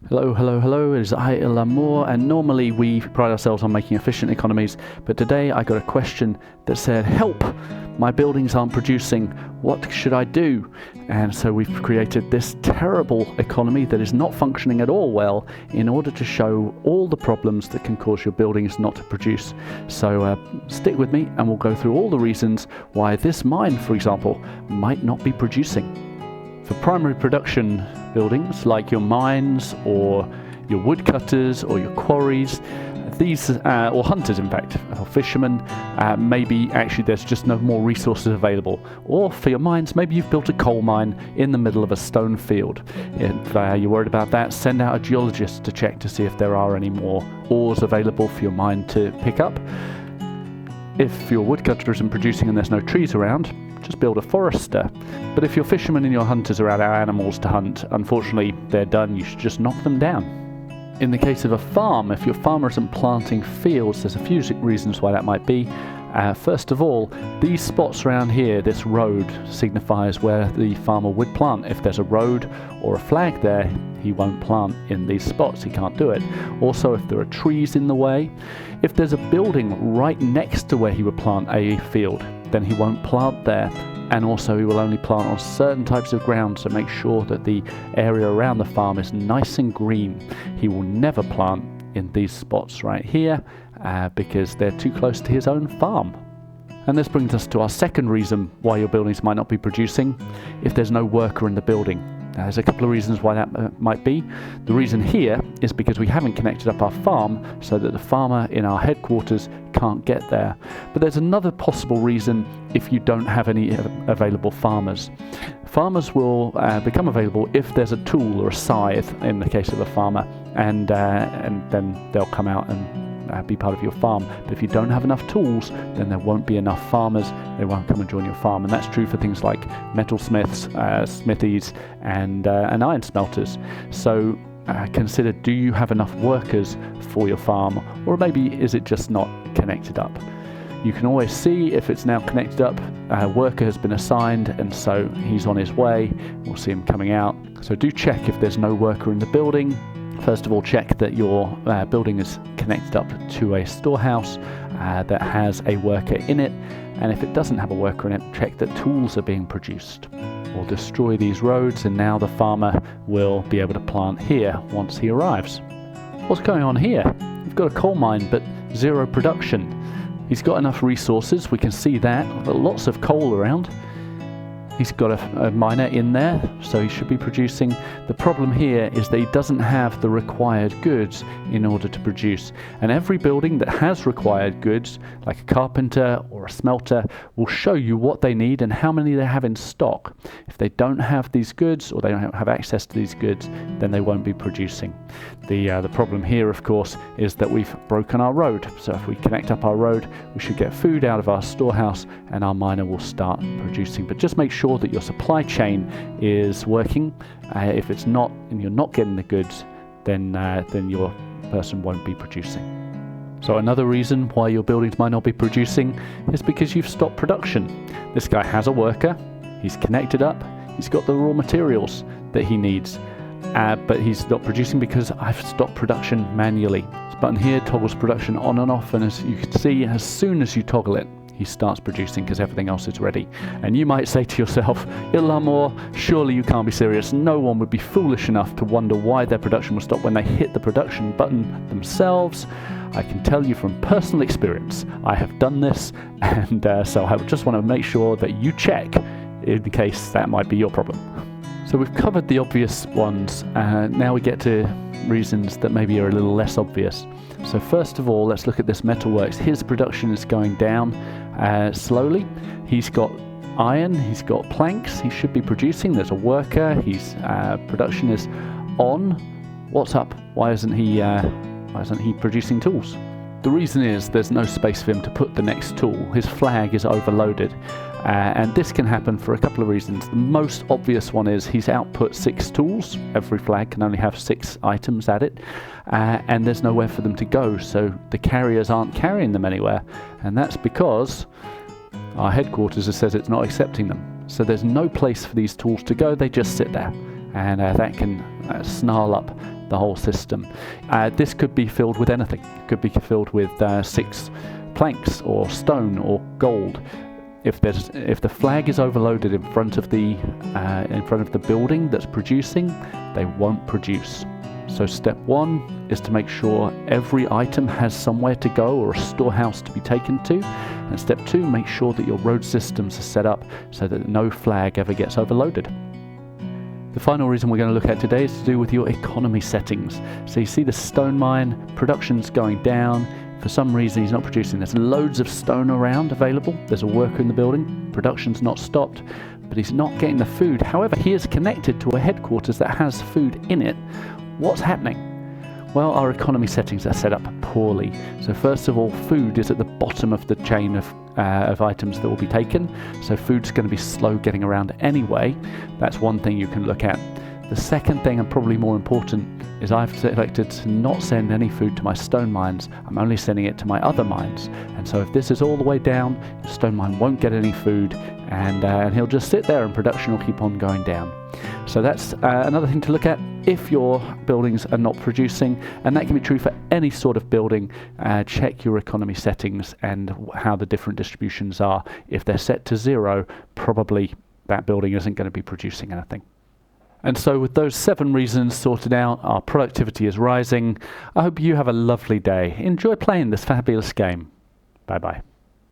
Hello, hello, hello, it is I, Moore, and normally we pride ourselves on making efficient economies, but today I got a question that said, help! My buildings aren't producing, what should I do? And so we've created this terrible economy that is not functioning at all well in order to show all the problems that can cause your buildings not to produce. So stick with me and we'll go through all the reasons why this mine, for example, might not be producing. For primary production buildings like your mines or your woodcutters or your quarries, these or hunters in fact, or fishermen, maybe actually there's just no more resources available. Or for your mines, maybe you've built a coal mine in the middle of a stone field. If you're worried about that, send out a geologist to check to see if there are any more ores available for your mine to pick up. If your woodcutter isn't producing and there's no trees around, just build a forester. But if your fishermen and your hunters are out our animals to hunt, unfortunately they're done, you should just knock them down. In the case of a farm, if your farmer isn't planting fields, there's a few reasons why that might be. First of all, these spots around here, this road, signifies where the farmer would plant. If there's a road or a flag there, he won't plant in these spots, he can't do it. Also, if there are trees in the way, if there's a building right next to where he would plant a field, then he won't plant there. And also he will only plant on certain types of ground, so make sure that the area around the farm is nice and green. He will never plant in these spots right here because they're too close to his own farm. And this brings us to our second reason why your buildings might not be producing: if there's no worker in the building. Now, there's a couple of reasons why that might be. The reason here is because we haven't connected up our farm so that the farmer in our headquarters can't get there. But there's another possible reason if you don't have any available farmers. Farmers will become available if there's a tool or a scythe in the case of a farmer, and then they'll come out and be part of your farm. But if you don't have enough tools, then there won't be enough farmers. They won't come and join your farm. And that's true for things like metalsmiths, smithies, and iron smelters. So consider, do you have enough workers for your farm, or maybe is it just not connected up? You can always see if it's now connected up. A worker has been assigned, and so he's on his way. We'll see him coming out. So do check if there's no worker in the building. First of all, check that your building is connected up to a storehouse that has a worker in it, and if it doesn't have a worker in it, check that tools are being produced. We'll destroy these roads, and now the farmer will be able to plant here once he arrives. What's going on here? We've got a coal mine, but zero production. He's got enough resources, we can see that. We've got lots of coal around. He's got a miner in there, so he should be producing. The problem here is that he doesn't have the required goods in order to produce. And every building that has required goods, like a carpenter or a smelter, will show you what they need and how many they have in stock. If they don't have these goods, or they don't have access to these goods, then they won't be producing. The problem here, of course, is that we've broken our road. So if we connect up our road, we should get food out of our storehouse and our miner will start producing. But just make sure that your supply chain is working. If it's not, and you're not getting the goods, then your person won't be producing. So another reason why your buildings might not be producing is because you've stopped production. This guy has a worker, he's connected up, he's got the raw materials that he needs, but he's not producing because I've stopped production manually. This button here toggles production on and off, and as you can see, as soon as you toggle it, he starts producing because everything else is ready. And you might say to yourself, Moore, surely you can't be serious. No one would be foolish enough to wonder why their production will stop when they hit the production button themselves. I can tell you from personal experience, I have done this, and so I just want to make sure that you check in case that might be your problem. So we've covered the obvious ones, now we get to reasons that maybe are a little less obvious. So first of all, let's look at this metalworks. His production is going down slowly. He's got iron, he's got planks, he should be producing. There's a worker, his production is on. What's up? Why isn't he producing tools? The reason is there's no space for him to put the next tool. His flag is overloaded. And this can happen for a couple of reasons. The most obvious one is he's output 6 tools. Every flag can only have 6 items at it, and there's nowhere for them to go, so the carriers aren't carrying them anywhere, and that's because our headquarters says it's not accepting them. So there's no place for these tools to go, they just sit there, and that can snarl up the whole system. This could be filled with anything. It could be filled with 6 planks or stone or gold. If the flag is overloaded in front of the building that's producing, they won't produce. So step 1 is to make sure every item has somewhere to go or a storehouse to be taken to. And step 2, make sure that your road systems are set up so that no flag ever gets overloaded. The final reason we're going to look at today is to do with your economy settings. So you see the stone mine, production's going down. For some reason he's not producing. There's loads of stone around available. There's a worker in the building. Production's not stopped, but he's not getting the food. However, he is connected to a headquarters that has food in it. What's happening? Well, our economy settings are set up poorly. So first of all, food is at the bottom of the chain of items that will be taken. So food's going to be slow getting around anyway. That's one thing you can look at. The second thing, and probably more important, is I've selected to not send any food to my stone mines. I'm only sending it to my other mines. And so if this is all the way down, the stone mine won't get any food, and he'll just sit there and production will keep on going down. So that's another thing to look at if your buildings are not producing, and that can be true for any sort of building. Check your economy settings and how the different distributions are. If they're set to 0, probably that building isn't going to be producing anything. And so with those 7 reasons sorted out, our productivity is rising. I hope you have a lovely day. Enjoy playing this fabulous game. Bye-bye.